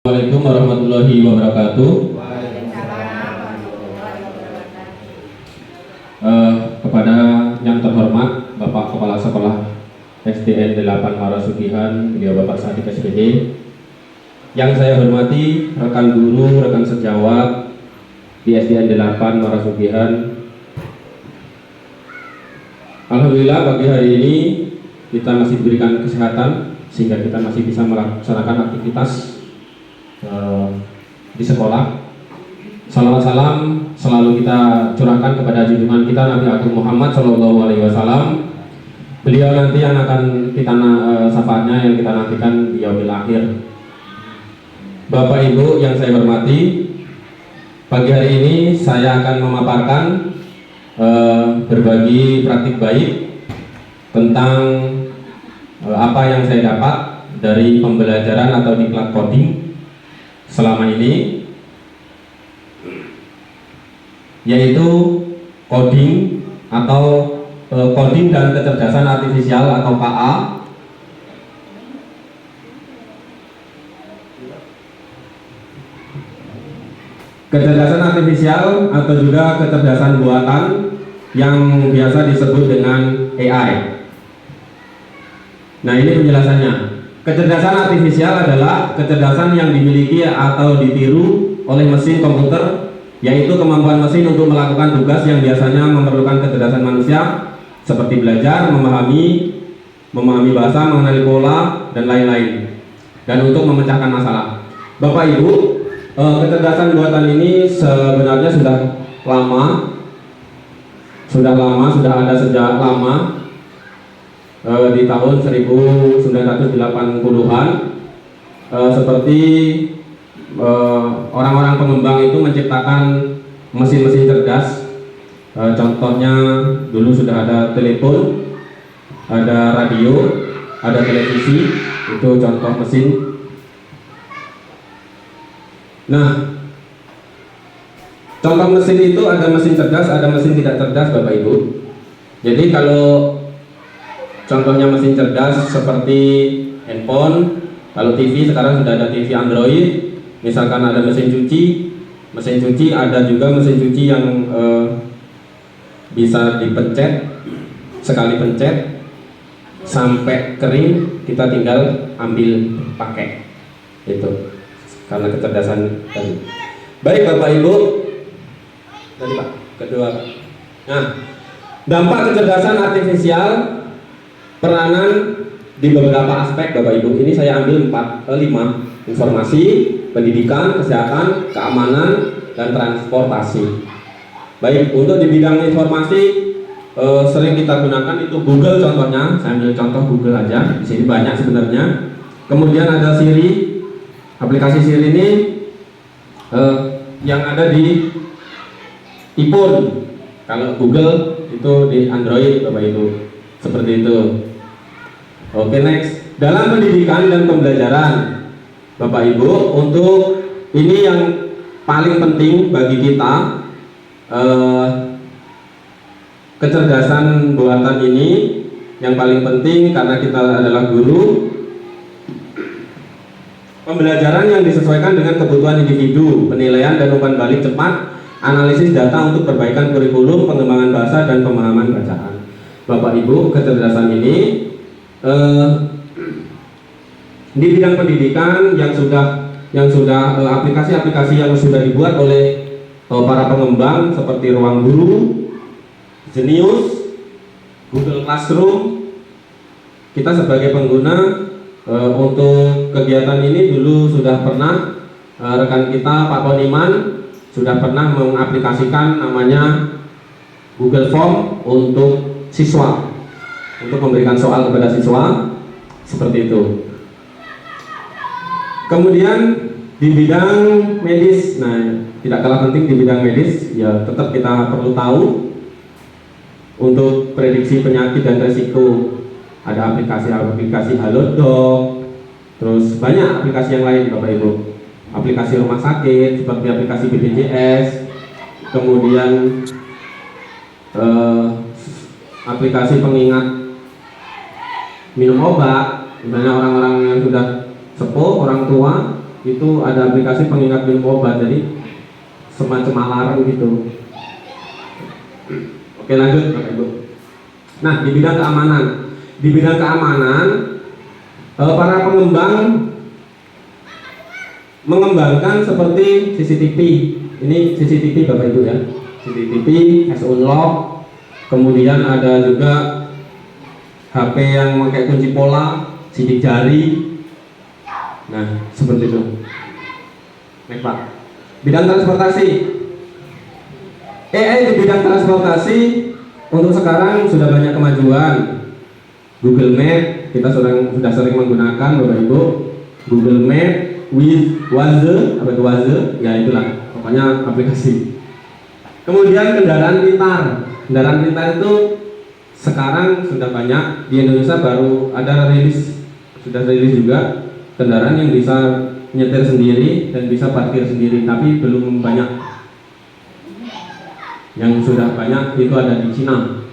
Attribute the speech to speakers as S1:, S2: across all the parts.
S1: Assalamualaikum warahmatullahi wabarakatuh. Kepada yang terhormat Bapak Kepala Sekolah SDN 8 Marasugihan, beliau Bapak Sadik SPD. Yang saya hormati rekan guru, rekan sejawat di SDN 8 Marasugihan. Alhamdulillah pagi hari ini kita masih diberikan kesehatan sehingga kita masih bisa melaksanakan aktivitas di sekolah. Salawat salam selalu kita curahkan kepada junjungan kita Nabi Agung Muhammad SAW. Beliau nanti yang akan kita syafaatnya yang kita nantikan di yaumil akhir. Bapak Ibu yang saya hormati, pagi hari ini saya akan memaparkan berbagi praktik baik tentang apa yang saya dapat dari pembelajaran atau diklat coding selama ini, yaitu coding atau coding dan kecerdasan artifisial atau KA. Kecerdasan artifisial atau juga kecerdasan buatan yang biasa disebut dengan AI. Nah, ini penjelasannya. Kecerdasan artifisial adalah kecerdasan yang dimiliki atau ditiru oleh mesin komputer, yaitu kemampuan mesin untuk melakukan tugas yang biasanya memerlukan kecerdasan manusia, seperti belajar, memahami bahasa, mengenali pola, dan lain-lain, dan untuk memecahkan masalah. Bapak Ibu, kecerdasan buatan ini sebenarnya sudah ada sejak lama, di tahun 1980-an, seperti orang-orang pengembang itu menciptakan mesin-mesin cerdas. Contohnya dulu sudah ada telepon, ada radio, ada televisi, itu contoh mesin. Nah, contoh mesin itu ada mesin cerdas, ada mesin tidak cerdas, Bapak Ibu. Jadi kalau contohnya mesin cerdas seperti handphone, kalau TV sekarang sudah ada TV Android. Misalkan ada mesin cuci ada juga mesin cuci yang bisa dipencet, sekali pencet sampai kering kita tinggal ambil pakai, itu karena kecerdasan tadi. Baik Bapak Ibu, tadi Pak, kedua. Nah, dampak kecerdasan artifisial, peranan di beberapa aspek Bapak Ibu. Ini saya ambil 5: informasi, pendidikan, kesehatan, keamanan, dan transportasi. Baik, untuk di bidang informasi sering kita gunakan itu Google contohnya. Saya ambil contoh Google aja. Di sini banyak sebenarnya. Kemudian ada Siri. Aplikasi Siri ini yang ada di iPhone. Kalau Google itu di Android Bapak Ibu. Seperti itu. Oke, next. Dalam pendidikan dan pembelajaran Bapak Ibu, untuk ini yang paling penting bagi kita, kecerdasan buatan ini yang paling penting karena kita adalah guru. Pembelajaran yang disesuaikan dengan kebutuhan individu, penilaian dan umpan balik cepat, analisis data untuk perbaikan kurikulum, pengembangan bahasa dan pemahaman bacaan. Bapak Ibu, kecerdasan ini di bidang pendidikan yang sudah aplikasi-aplikasi yang sudah dibuat oleh para pengembang seperti Ruang Guru, Genius, Google Classroom. Kita sebagai pengguna untuk kegiatan ini dulu sudah pernah, rekan kita Pak Poniman sudah pernah mengaplikasikan namanya Google Form untuk siswa, untuk memberikan soal kepada siswa, seperti itu. Kemudian di bidang medis, nah tidak kalah penting di bidang medis, ya tetap kita perlu tahu untuk prediksi penyakit dan resiko. Ada aplikasi Halodoc, terus banyak aplikasi yang lain Bapak Ibu. Aplikasi rumah sakit seperti aplikasi BPJS, kemudian aplikasi pengingat minum obat, dimana orang-orang yang sudah sepuh, orang tua itu ada aplikasi pengingat minum obat, jadi semacam alarm gitu. Oke, lanjut Bapak Ibu. Nah, di bidang keamanan, para pengembang mengembangkan seperti CCTV. Ini CCTV Bapak Ibu ya, CCTV, S-Unlock, kemudian ada juga HP yang pakai kunci pola, sidik jari. Nah, seperti itu. Baik Pak. Bidang transportasi. AI di bidang transportasi untuk sekarang sudah banyak kemajuan. Google Map kita sudah sering menggunakan Bapak Ibu. Google Map with Waze, apa itu Waze? Ya itulah, pokoknya aplikasi. Kemudian kendaraan pintar. Kendaraan pintar itu sekarang sudah banyak di Indonesia, baru ada sudah rilis juga kendaraan yang bisa nyetir sendiri dan bisa parkir sendiri, tapi belum banyak. Yang sudah banyak itu ada di Cina,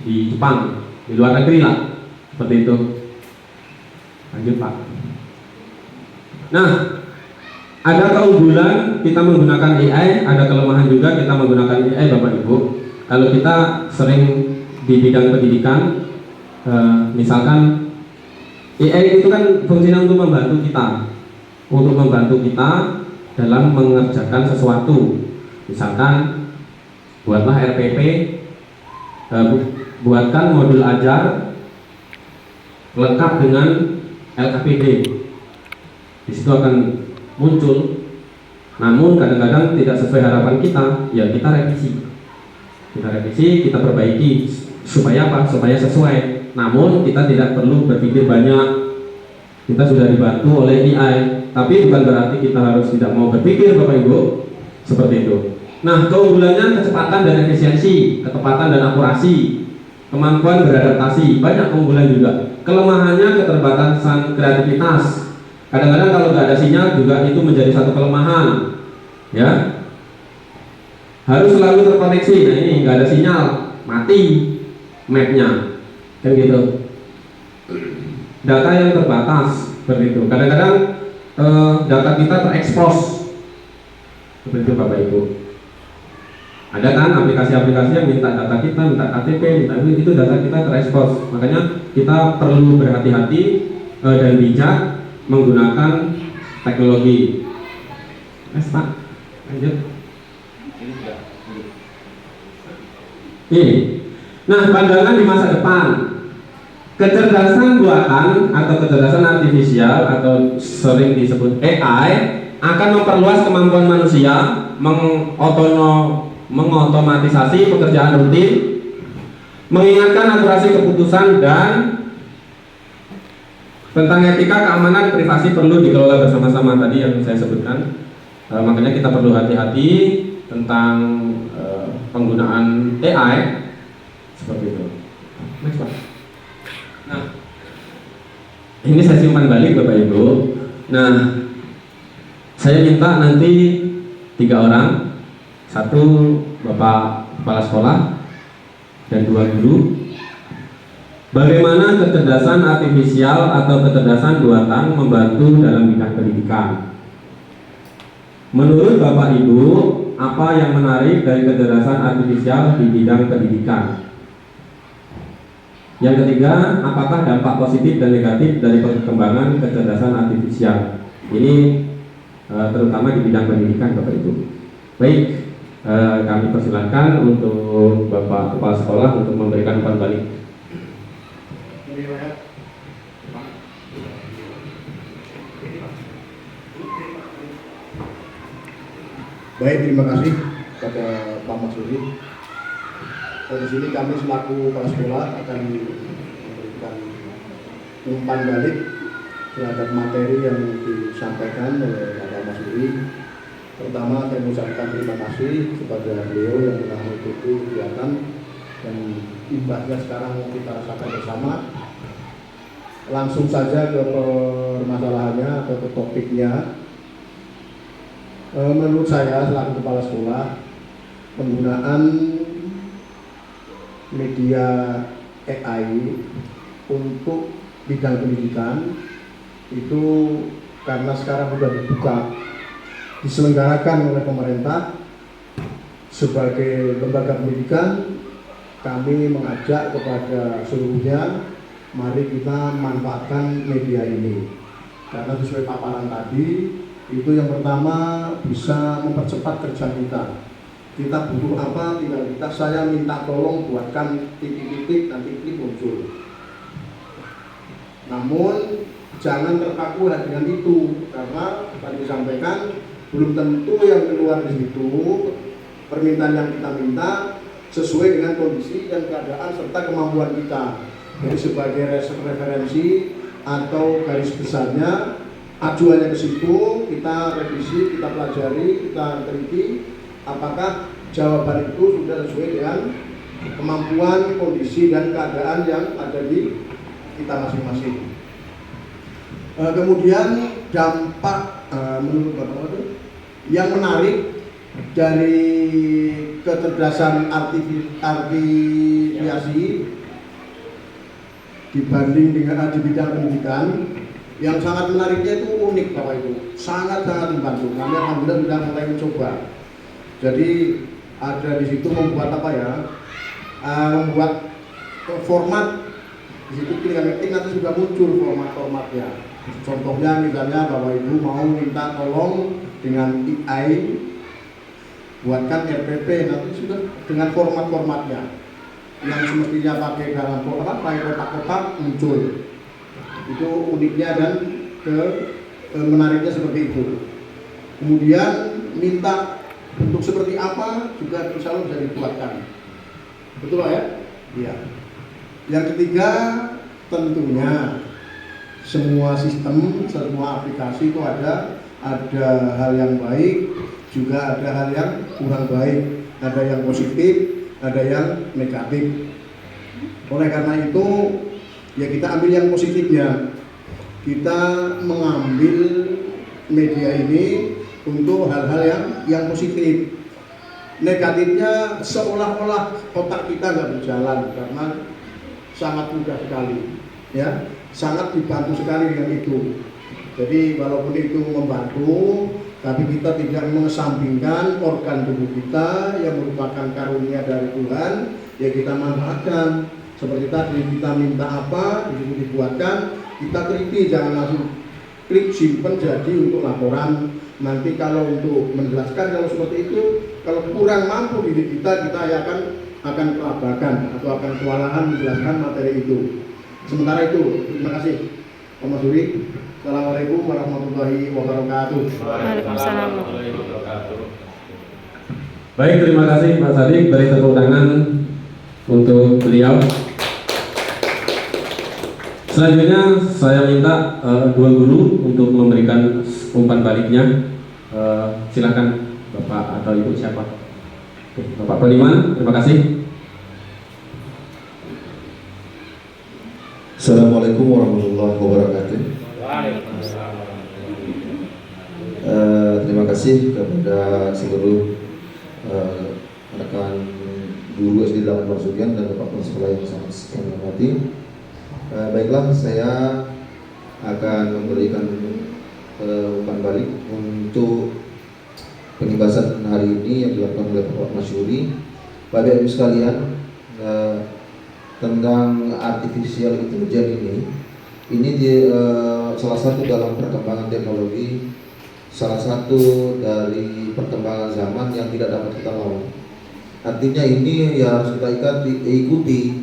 S1: di Jepang, di luar negeri lah, seperti itu. Lanjut Pak. Nah, ada keunggulan kita menggunakan AI, ada kelemahan juga kita menggunakan AI Bapak Ibu. Kalau kita sering di bidang pendidikan, misalkan AI itu kan fungsinya untuk membantu kita dalam mengerjakan sesuatu. Misalkan buatlah RPP, buatkan modul ajar lengkap dengan LKPD. Di situ akan muncul. Namun kadang-kadang tidak sesuai harapan kita, ya kita revisi, kita perbaiki supaya apa? Supaya sesuai. Namun kita tidak perlu berpikir banyak. Kita sudah dibantu oleh AI, tapi bukan berarti kita harus tidak mau berpikir Bapak Ibu. Seperti itu. Nah, keunggulannya kecepatan dan efisiensi, ketepatan dan akurasi, kemampuan beradaptasi, banyak keunggulan juga. Kelemahannya keterbatasan kreativitas. Kadang-kadang kalau nggak ada sinyal juga itu menjadi satu kelemahan, ya. Harus selalu terkoneksi. Nah ini nggak ada sinyal, mati mapnya, kan gitu. Data yang terbatas, seperti itu. Kadang-kadang data kita terekspos, seperti itu Bapak Ibu. Ada kan aplikasi-aplikasi yang minta data kita, minta KTP, minta itu data kita terekspos. Makanya kita perlu berhati-hati dan bijak menggunakan teknologi. Pak, lanjut. Ini. Nah, pandangan di masa depan. Kecerdasan buatan atau kecerdasan artifisial atau sering disebut AI akan memperluas kemampuan manusia mengotomatisasi pekerjaan rutin, mengingatkan akurasi keputusan, dan tentang etika, keamanan, privasi perlu dikelola bersama-sama tadi yang saya sebutkan. Makanya kita perlu hati-hati tentang penggunaan AI seperti itu. Next Pak. Nah, ini saya simpan balik Bapak Ibu. Nah, saya minta nanti 3 orang, 1 Bapak Kepala Sekolah dan 2 guru. Bagaimana kecerdasan artifisial atau kecerdasan buatan membantu dalam bidang pendidikan? Menurut Bapak Ibu, apa yang menarik dari kecerdasan artifisial di bidang pendidikan? Yang ketiga, apakah dampak positif dan negatif dari perkembangan kecerdasan artifisial? Ini terutama di bidang pendidikan Bapak Ibu. Baik, kami persilakan untuk Bapak Kepala Sekolah untuk memberikan umpan balik.
S2: Baik, terima kasih kepada Pak Maksudi. Di sini kami selaku kepala sekolah akan memberikan umpan balik terhadap materi yang disampaikan oleh Bapak Maksudi. Pertama, saya mengucapkan terima kasih kepada beliau yang telah mengikuti kegiatan dan imbasnya sekarang kita rasakan bersama. Langsung saja ke permasalahannya atau ke topiknya. Menurut saya selaku kepala sekolah, penggunaan media AI untuk bidang pendidikan itu karena sekarang sudah dibuka, diselenggarakan oleh pemerintah sebagai lembaga pendidikan, kami mengajak kepada seluruhnya, mari kita manfaatkan media ini. Karena sesuai paparan tadi, itu yang pertama bisa mempercepat kerja kita. Kita butuh apa, tinggal saya minta tolong buatkan titik-titik, nanti klik muncul. Namun jangan terpaku dengan itu, karena tadi disampaikan belum tentu yang keluar di situ permintaan yang kita minta sesuai dengan kondisi dan keadaan serta kemampuan kita. Jadi sebagai referensi atau garis besarnya ajuannya ke situ, kita revisi, kita pelajari, kita teliti apakah jawaban itu sudah sesuai dengan kemampuan, kondisi dan keadaan yang ada di kita masing-masing. Kemudian dampak menurut Bapak yang menarik dari kecerdasan artificiasi dibanding dengan di bidang pendidikan, yang sangat menariknya itu unik Bapak Ibu, sangat-sangat membantu. Kami alhamdulillah sudah mulai mencoba. Jadi ada di situ membuat apa ya, membuat format di situ kita ketik nanti sudah muncul format-formatnya. Contohnya misalnya Bapak Ibu mau minta tolong dengan AI buatkan RPP, nanti sudah dengan format-formatnya yang semestinya pakai dalam pakai kotak-kotak muncul. Itu uniknya dan menariknya seperti itu. Kemudian minta bentuk seperti apa juga insya Allah bisa dibuatkan. Betul Pak ya? Iya. Yang ketiga tentunya semua sistem, semua aplikasi itu ada hal yang baik, juga ada hal yang kurang baik, ada yang positif, ada yang negatif. Oleh karena itu, ya kita ambil yang positifnya. Kita mengambil media ini untuk hal-hal yang positif. Negatifnya seolah-olah otak kita nggak berjalan karena sangat mudah sekali, ya, sangat dibantu sekali dengan itu. Jadi walaupun itu membantu, tapi kita tidak mengesampingkan organ tubuh kita yang merupakan karunia dari Tuhan, ya kita manfaatkan. Seperti tadi kita minta apa, di situ dibuatkan, kita teliti, jangan langsung klik simpen jadi untuk laporan. Nanti kalau untuk menjelaskan kalau seperti itu, kalau kurang mampu diri kita akan kelabakan atau akan kewalahan menjelaskan materi itu. Sementara itu, terima kasih Pak Mas Suri. Assalamualaikum warahmatullahi wabarakatuh.
S3: Waalaikumsalam.
S1: Baik, terima kasih Pak Sadik. Beri tepuk tangan untuk beliau. Selanjutnya saya minta dua guru untuk memberikan umpan baliknya. Silakan Bapak atau Ibu siapa? Bapak Peliman, terima kasih.
S4: Assalamualaikum warahmatullahi wabarakatuh. Terima kasih kepada seluruh rekan guru SD 8 Marsudian dan Bapak Kepala Sekolah yang sangat kami hormati. Baiklah, saya akan memberikan umpan balik untuk pengibasan hari ini yang dilakukan oleh Bapak Masyuri. Bapak Ibu sekalian, tentang artificial intelligence ini salah satu dalam perkembangan teknologi, salah satu dari perkembangan zaman yang tidak dapat kita lawan. Artinya ini ya harus kita ikuti,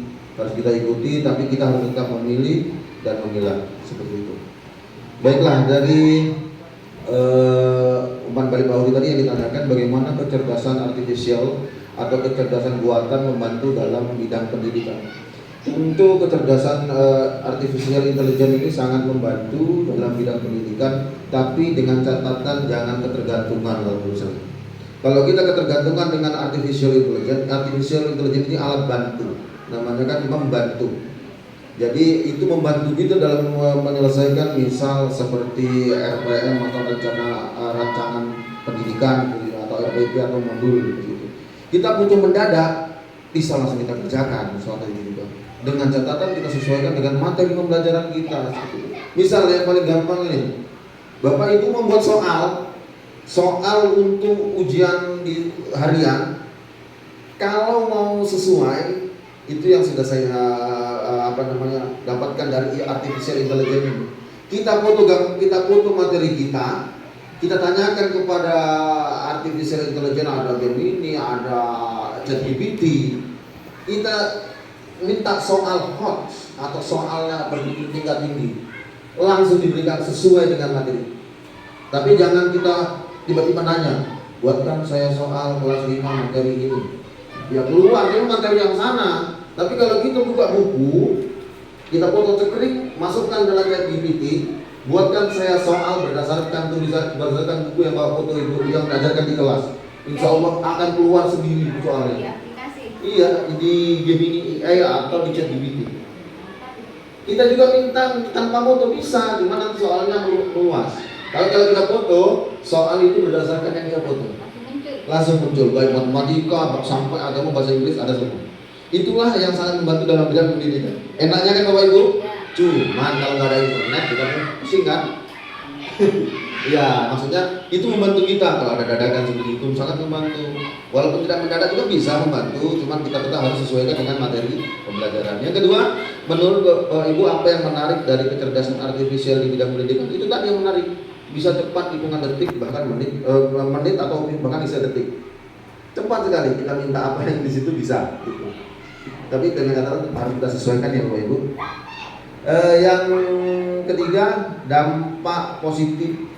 S4: tapi kita harus tetap memilih dan memilah seperti itu. Baiklah, dari umpan balik Pak Hudi tadi yang ditanyakan bagaimana kecerdasan artifisial atau kecerdasan buatan membantu dalam bidang pendidikan. Tentu kecerdasan artificial intelligence ini sangat membantu dalam bidang pendidikan, tapi dengan catatan jangan ketergantungan. Kalau kita ketergantungan dengan artificial intelligence ini alat bantu, namanya kan membantu. Jadi itu membantu kita dalam menyelesaikan misal seperti RPM atau rancangan pendidikan atau RPP atau modul gitu. Kita butuh mendadak, bisa langsung kita kerjakan soal itu juga. Dengan catatan kita sesuaikan dengan materi pembelajaran kita. Misal yang paling gampang ini, Bapak Ibu membuat soal untuk ujian di harian, kalau mau sesuai, itu yang sudah saya dapatkan dari artificial intelligence ini. Kita foto materi kita tanyakan kepada artificial intelligence, ada Gemini, ada ChatGPT. Kita minta soal hot atau soalnya bertingkat tinggi, langsung diberikan sesuai dengan materi. Tapi jangan kita tiba-tiba nanya, buatkan saya soal kelas 5 materi ini. Ya keluar itu materi yang sana. Tapi kalau kita buka buku, kita foto cekring, masukkan dalam ChatGPT, buatkan saya soal berdasarkan buku yang bawa foto ibu yang diajarkan di kelas. Insya Allah akan keluar sendiri soalnya. Iya, di Gemini AI atau di ChatGPT. Kita juga minta tanpa foto bisa, dimana soalnya luas. Kalau kita foto, soal itu berdasarkan yang kita foto, langsung muncul, baik matematika sampai agama, bahasa Inggris ada semua. Itulah yang sangat membantu dalam bidang pendidikan. Enaknya kan Bapak Ibu, cuman kalau nggak ada internet kita pusing kan? Ya, maksudnya itu membantu kita kalau ada dadakan seperti itu sangat membantu. Walaupun tidak mendadak juga bisa membantu, cuman kita harus sesuaikan dengan materi pembelajaran. Yang kedua, menurut Bapak Ibu apa yang menarik dari kecerdasan artifisial di bidang pendidikan? Itu tadi yang menarik, bisa cepat hitungan detik, bahkan menit atau bahkan bisa detik. Cepat sekali, kita minta apa yang di situ bisa. Gitu. Tapi dengan catatan harus kita sesuaikan ya Bapak Ibu. Yang ketiga, dampak positif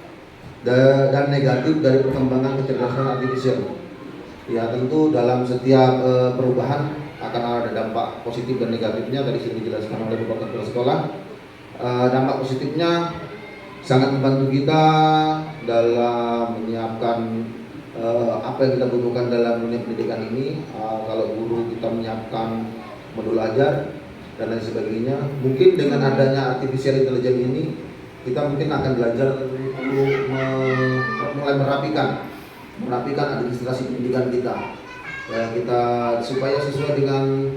S4: dan negatif dari perkembangan kecerdasan artifisial. Ya tentu dalam setiap perubahan akan ada dampak positif dan negatifnya. Tadi sudah dijelaskan oleh Bapak Kepala Sekolah. Dampak positifnya sangat membantu kita dalam menyiapkan apa yang kita butuhkan dalam dunia pendidikan ini. Kalau guru kita menyiapkan modul ajar dan lain sebagainya, mungkin dengan adanya artificial intelligence ini kita mungkin akan belajar untuk mulai merapikan administrasi pendidikan kita. Ya, kita supaya sesuai dengan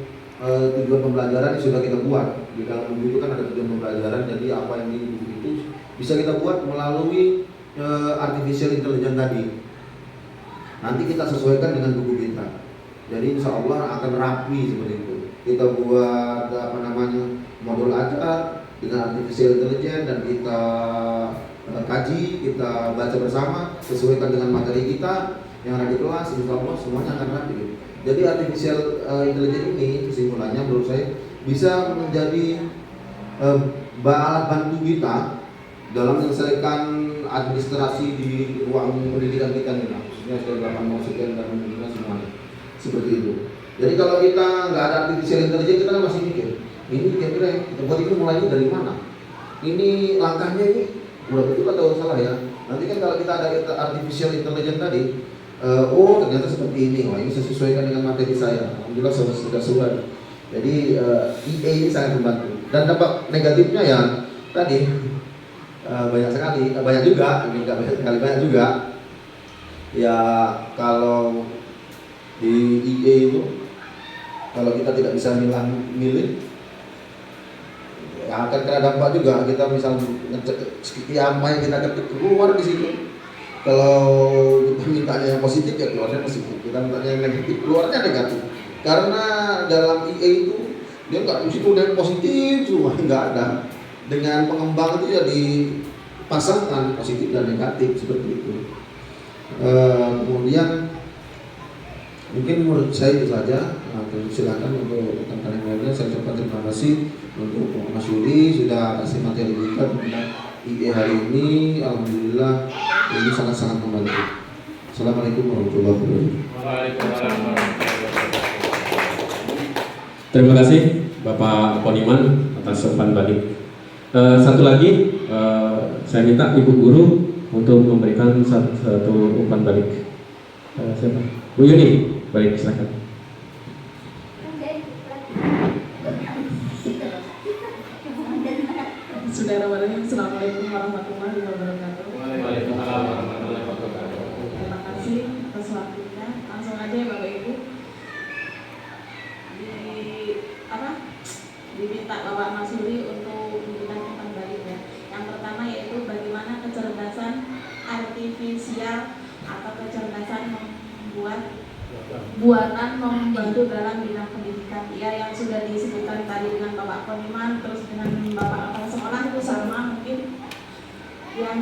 S4: tujuan pembelajaran yang sudah kita buat. Di dalam buku itu kan ada tujuan pembelajaran, jadi apa yang di buku itu bisa kita buat melalui artificial intelligence tadi. Nanti kita sesuaikan dengan buku kita. Jadi insya Allah akan rapi seperti itu. Kita buat modul ajar dengan artificial intelligence dan kita kaji, kita baca bersama, sesuaikan dengan materi kita yang ada di kelas. Insya Allah semuanya akan rapi. Jadi artificial intelligence ini kesimpulannya menurut saya bisa menjadi alat bantu kita dalam menyelesaikan administrasi di ruang pendidikan kita nih, khususnya sekolah sekian dan semuanya seperti itu. Jadi kalau kita nggak ada artificial intelligence, kita kan masih mikir, ini kira-kira kita buat itu mulainya dari mana? Ini langkahnya ini udah betul atau salah ya? Nanti kan kalau kita ada artificial intelligence tadi, oh ternyata seperti ini, wah ini sesuaikan dengan materi saya. Alhamdulillah sudah sesuai. Jadi EA ini sangat membantu. Dan dampak negatifnya ya tadi banyak sekali, banyak juga, banyak juga. Ya kalau di EA itu, kalau kita tidak bisa milih, ya akan kena dampak juga. Kita misal ngecek apa yang kita ketik keluar di situ. Kalau kita mintanya yang positif ya keluarnya positif. Kita mintanya yang negatif keluarnya negatif. Karena dalam EA itu dia nggak mesti yang positif cuma nggak ada. Dengan pengembang itu ya dipasangkan positif dan negatif seperti itu. Kemudian mungkin menurut saya itu saja. Silakan untuk rekan-rekan yang lainnya. Saya ucapkan terima kasih untuk Mas Yuli sudah kasih materi kita tentang IE hari ini. Alhamdulillah ini sangat-sangat membantu. Assalamualaikum warahmatullahi wabarakatuh.
S1: Terima kasih Bapak Poniman atas umpan balik. Satu lagi saya minta Ibu Guru untuk memberikan satu umpan balik. Siapa? Bu Yuni, baik silakan.
S3: Bismillahirrahmanirrahim. Assalamualaikum warahmatullahi wabarakatuh.
S1: Waalaikumsalam warahmatullahi wabarakatuh.
S3: Terima kasih atas waktunya. Langsung aja ya Bapak Ibu. Diminta Bapak Mas Yuli untuk memberikan umpan balik ya. Yang pertama yaitu bagaimana kecerdasan artifisial atau kecerdasan buatan membantu dalam bidang pendidikan. Ya, yang sudah disebutkan tadi dengan Bapak Poniman, terus dengan Bapak Kepala Sekolah itu sama mungkin. Yang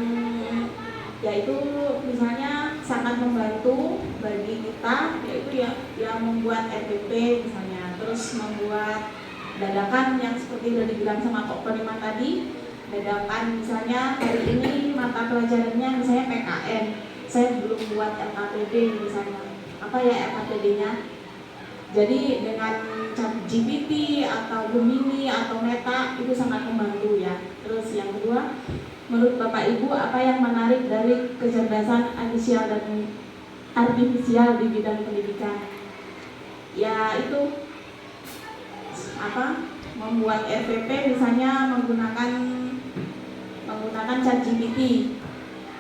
S3: yaitu misalnya sangat membantu bagi kita, yaitu yang membuat RPP misalnya, terus membuat dadakan yang seperti sudah dibilang sama Kok Poniman tadi. Dadakan misalnya hari ini mata pelajarannya misalnya PKN, saya belum buat LKPD misalnya, apa ya LKPD-nya. Jadi dengan ChatGPT atau Gemini atau Meta itu sangat membantu ya. Terus yang kedua, menurut Bapak Ibu apa yang menarik dari kecerdasan artifisial di bidang pendidikan? Ya itu membuat RPP misalnya menggunakan ChatGPT.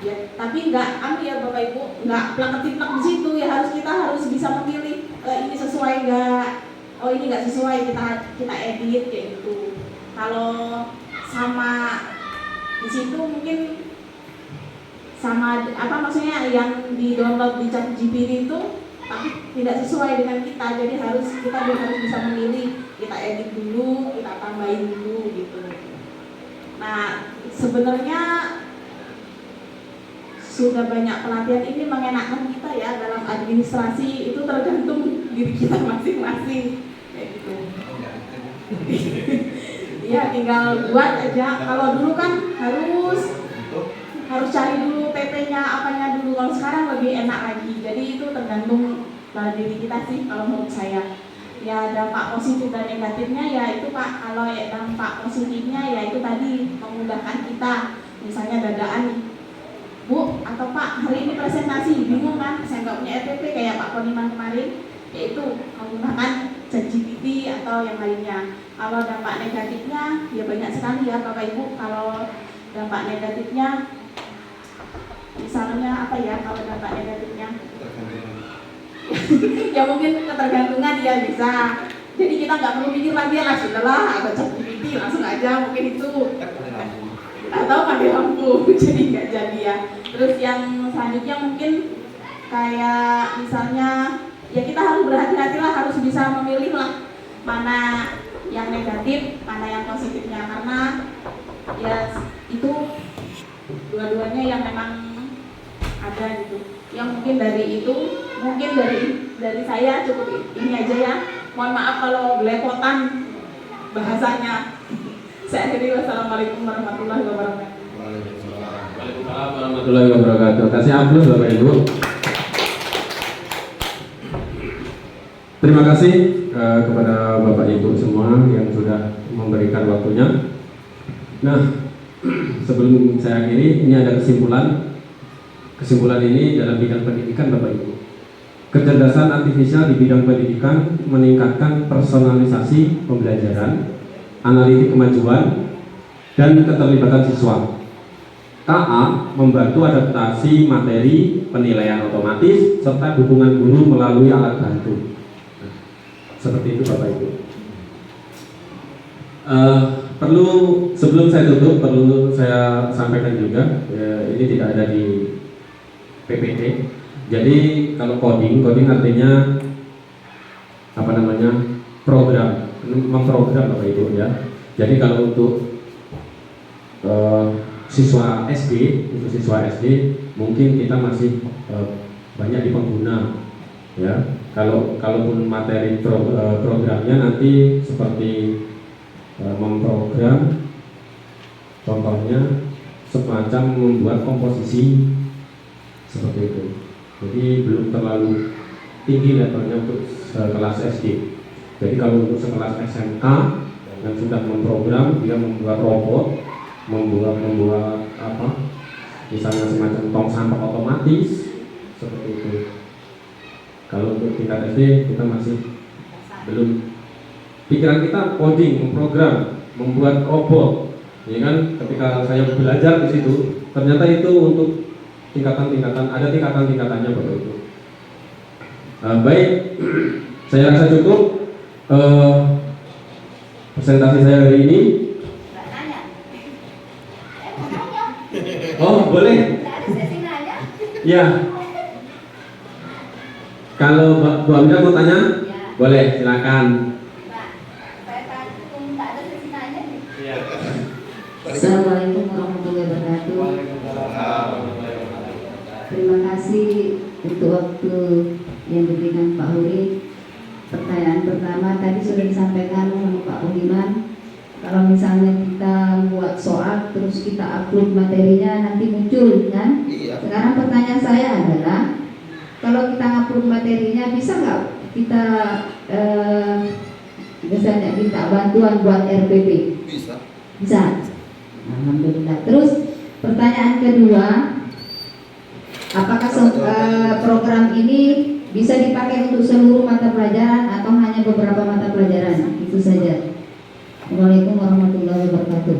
S3: Ya, tapi nggak ya Bapak Ibu, nggak plak-plak di situ ya, kita harus bisa memilih ini sesuai nggak, oh ini nggak sesuai, kita edit kayak gitu. Kalau sama di situ mungkin sama maksudnya yang di download di ChatGPT itu tapi tidak sesuai dengan kita, jadi kita harus bisa memilih, kita edit dulu, kita tambahin dulu gitu. Nah sebenarnya sudah banyak pelatihan ini mengenakkan kita ya dalam administrasi, itu tergantung diri kita masing-masing kayak gitu. Ya tinggal buat aja. Kalau dulu kan harus cari dulu PP-nya apanya dulu. Kalau sekarang lebih enak lagi. Jadi itu tergantung pada diri kita sih kalau menurut saya. Ya dampak positif dan negatifnya ya itu Pak. Kalau dampak positifnya ya itu tadi memudahkan kita. Misalnya dadaan, Bu atau Pak hari ini presentasi bingung kan, saya nggak punya RPP kayak Pak Poniman kemarin, yaitu menggunakan ChatGPT atau yang lainnya. Kalau dampak negatifnya ya banyak sekali ya Bapak Ibu. Kalau dampak negatifnya misalnya apa ya, kalau dampak negatifnya ya mungkin ketergantungan ya bisa. Jadi kita nggak perlu mikir lagi lah, sudahlah ada ChatGPT langsung aja, mungkin itu atau pakai lampu jadi nggak jadi ya. Terus yang selanjutnya mungkin kayak misalnya ya kita harus berhati-hati lah, harus bisa memilih lah mana yang negatif, mana yang positifnya, karena ya itu dua-duanya yang memang ada gitu. Yang mungkin dari saya cukup ini aja ya. Mohon maaf kalau belepotan bahasanya. Saya akhiri, wassalamualaikum warahmatullahi wabarakatuh.
S1: Waalaikumsalam warahmatullahi wabarakatuh. Kasih aplaus Bapak Ibu. Terima kasih kepada Bapak Ibu semua yang sudah memberikan waktunya. Nah, sebelum saya akhiri, ini ada kesimpulan. Kesimpulan ini dalam bidang pendidikan Bapak Ibu. Kecerdasan artifisial di bidang pendidikan meningkatkan personalisasi pembelajaran, analitik kemajuan, dan keterlibatan siswa. KA membantu adaptasi materi, penilaian otomatis, serta dukungan guru melalui alat bantu. Seperti itu Bapak Ibu. Sebelum saya tutup, perlu saya sampaikan juga, ini tidak ada di PPT. Jadi kalau coding artinya program, memprogram Bapak Ibu ya. Jadi kalau untuk siswa SD mungkin kita masih banyak di pengguna ya. Kalaupun materi programnya nanti seperti memprogram, contohnya semacam membuat komposisi seperti itu. Jadi belum terlalu tinggi levelnya untuk kelas SD. Jadi kalau untuk sekelas SMK yang sudah memprogram, dia membuat robot, membuat misalnya semacam tong sampah otomatis seperti itu. Kalau untuk tingkat SD kita masih belum. Pikiran kita coding, memprogram, membuat robot, ya kan? Ketika saya belajar di situ, ternyata itu untuk tingkatan-tingkatan, ada tingkatan-tingkatannya Bapak Ibu. Baik, saya rasa cukup presentasi saya hari ini. Oh boleh. Ya. Kalau Bu Amida mau tanya, boleh silakan.
S5: Assalamualaikum warahmatullahi wabarakatuh. Terima kasih untuk waktu yang diberikan Pak Huri. Pertanyaan pertama tadi sudah disampaikan oleh Pak Budiman. Kalau misalnya kita buat soal terus kita upload materinya nanti muncul kan?
S4: Iya.
S5: Sekarang pertanyaan saya adalah kalau kita upload materinya bisa nggak kita misalnya minta bantuan buat RPP?
S4: Bisa.
S5: Bisa. Alhamdulillah. Terus pertanyaan kedua, apakah program ini bisa dipakai untuk seluruh mata pelajaran atau hanya beberapa mata pelajaran? Itu saja. Assalamualaikum warahmatullahi wabarakatuh.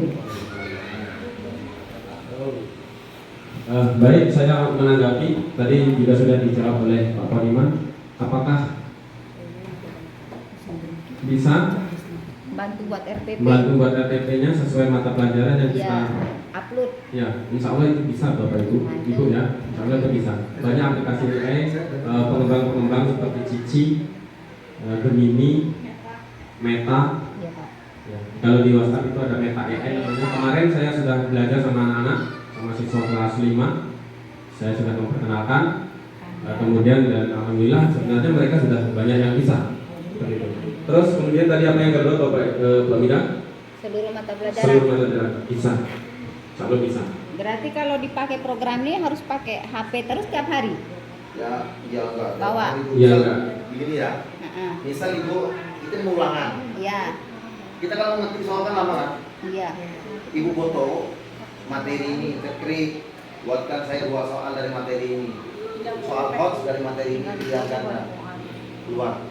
S1: Baik, saya menanggapi tadi juga sudah dijawab oleh Pak Poniman. Apakah bisa
S5: Bantu buat RPP.
S1: bantu buat RTP-nya sesuai mata pelajaran yang kita
S5: Upload.
S1: ya, insya Allah itu bisa Bapak Ibu ya, insya Allah itu bisa. Banyak aplikasi AI, pengembang-pengembang seperti Cici, Gemini, Meta.
S5: Iya, Pak.
S1: Ya, kalau di WhatsApp itu ada Meta AI namanya. Kemarin saya sudah belajar sama anak-anak, sama siswa kelas 5. Saya sudah memperkenalkan. Kemudian dan alhamdulillah sebenarnya mereka sudah banyak yang bisa. Seperti itu. Terus kemudian tadi apa yang kedua Bapak Mida?
S5: Seluruh mata pelajaran.
S1: Seluruh mata pelajaran bisa. Selalu bisa.
S5: Berarti kalau dipakai program ini harus pakai HP terus tiap hari.
S4: Ya, iya enggak.
S5: Bawa.
S1: Iya enggak.
S4: Begini ya.
S5: Heeh.
S4: Misal Ibu itu mau ulangan.
S5: Iya.
S4: Kita kalau ngetik soal kan lama kan?
S5: Iya.
S4: Ibu foto materi ini, ketik, buatkan saya 2 soal dari materi ini. Soal hots dari materi ini dia ganda keluar.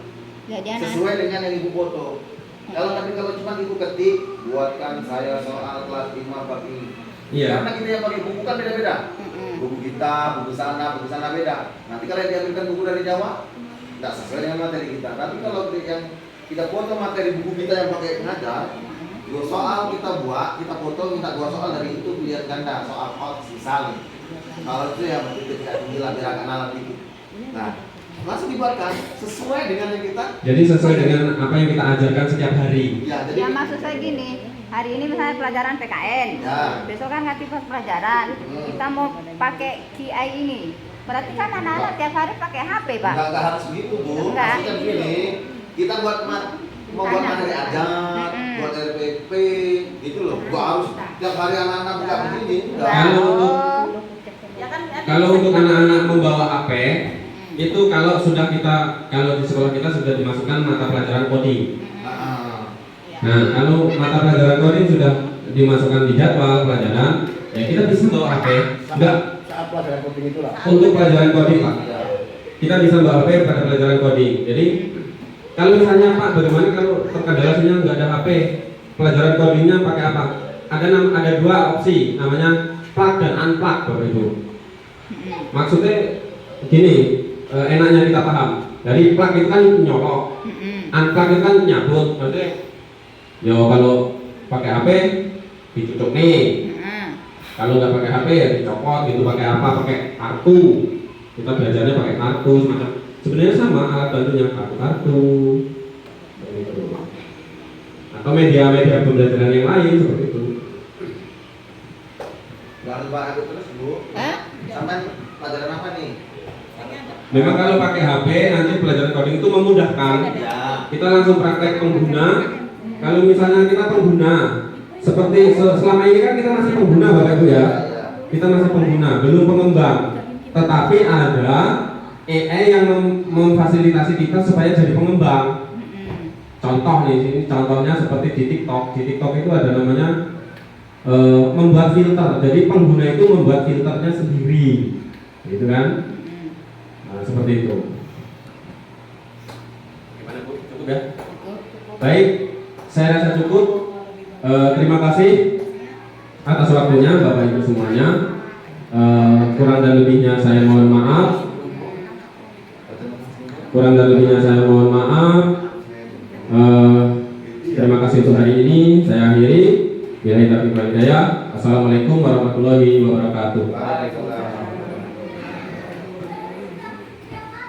S5: Jadi
S4: Sesuai dengan yang Ibu foto. Tapi kalau cuma Ibu ketik, buatkan saya soal kelas 5 bab ini.
S1: Iya.
S4: Karena kita yang pakai buku kan beda-beda. Buku kita, buku sana beda. Nanti kalau yang diambilkan buku dari Jawa, tidak sesuai dengan materi kita. Tapi kalau yang kita foto materi buku kita yang pakai ngajar, 2 soal kita buat, kita foto minta 2 soal dari itu biar ganda soal hot misalnya. Kalau itu ya berarti tidak tinggilah biar agak nalar dikit. Nah, langsung dibuatkan sesuai dengan yang kita.
S1: Jadi sesuai dengan apa yang kita ajarkan setiap hari.
S4: Ya, jadi
S6: Ya maksud saya gini, hari ini misalnya pelajaran PKN,
S4: Ya.
S6: besok kan ngasih pelajaran, kita mau pakai KI ini, berarti kan anak-anak tiap hari pakai HP, Pak.
S4: enggak harus begitu, Bu.
S6: Enggak.
S4: Maksudnya begini, kita buat mau buat materi ajar, buat RPP, gitu loh. Gua harus tiap hari anak-anak buka begini. Enggak.
S1: Kalau untuk
S3: Ya kan,
S1: kalau untuk anak-anak membawa HP itu kalau di sekolah kita sudah dimasukkan mata pelajaran coding.
S4: Nah,
S1: Nah, kalau mata pelajaran coding sudah dimasukkan di jadwal pelajaran, ya kita bisa bawa HP. Enggak,
S2: Saat pelajaran coding itulah.
S1: untuk pelajaran coding Pak.
S4: ya.
S1: Kita bisa bawa HP pada pelajaran coding. Jadi kalau misalnya Pak, bagaimana kalau terkendalanya nggak ada HP, pelajaran codingnya pakai apa? Ada 2 opsi, namanya plug dan unplug, Bapak Ibu. Maksudnya gini, enaknya kita paham. Dari plug itu kan nyolok, unplug itu kan nyabut. Maksudnya, kalau pakai HP ditutup nih. Kalau nggak pakai HP ya dicopot gitu. Pakai apa? Pakai kartu. Kita belajarnya pakai kartu semacam. Sebenarnya sama alat bantunya kartu. Gitu. Atau media-media pembelajaran yang lain seperti itu.
S4: Jangan lupa aku terus, Bu. Sampai pelajaran apa nih?
S1: Memang kalau pakai HP nanti pelajaran coding itu memudahkan.
S4: Ya.
S1: Kita langsung praktek pengguna. Kalau misalnya kita pengguna, seperti selama ini kan kita masih pengguna Bapak Ibu ya. Kita masih pengguna, belum pengembang. Tetapi ada AI yang memfasilitasi kita supaya jadi pengembang. Contoh nih, ini contohnya seperti di TikTok. Di TikTok itu ada namanya membuat filter. Jadi pengguna itu membuat filternya sendiri, gitu kan? Nah, seperti itu. Gimana Bu? Cukup ya? Baik, saya rasa cukup. Terima kasih atas waktunya Bapak Ibu semuanya. Kurang dan lebihnya saya mohon maaf. Terima kasih untuk hari ini. Saya akhiri. Assalamualaikum warahmatullahi wabarakatuh.
S4: Waalaikumsalam.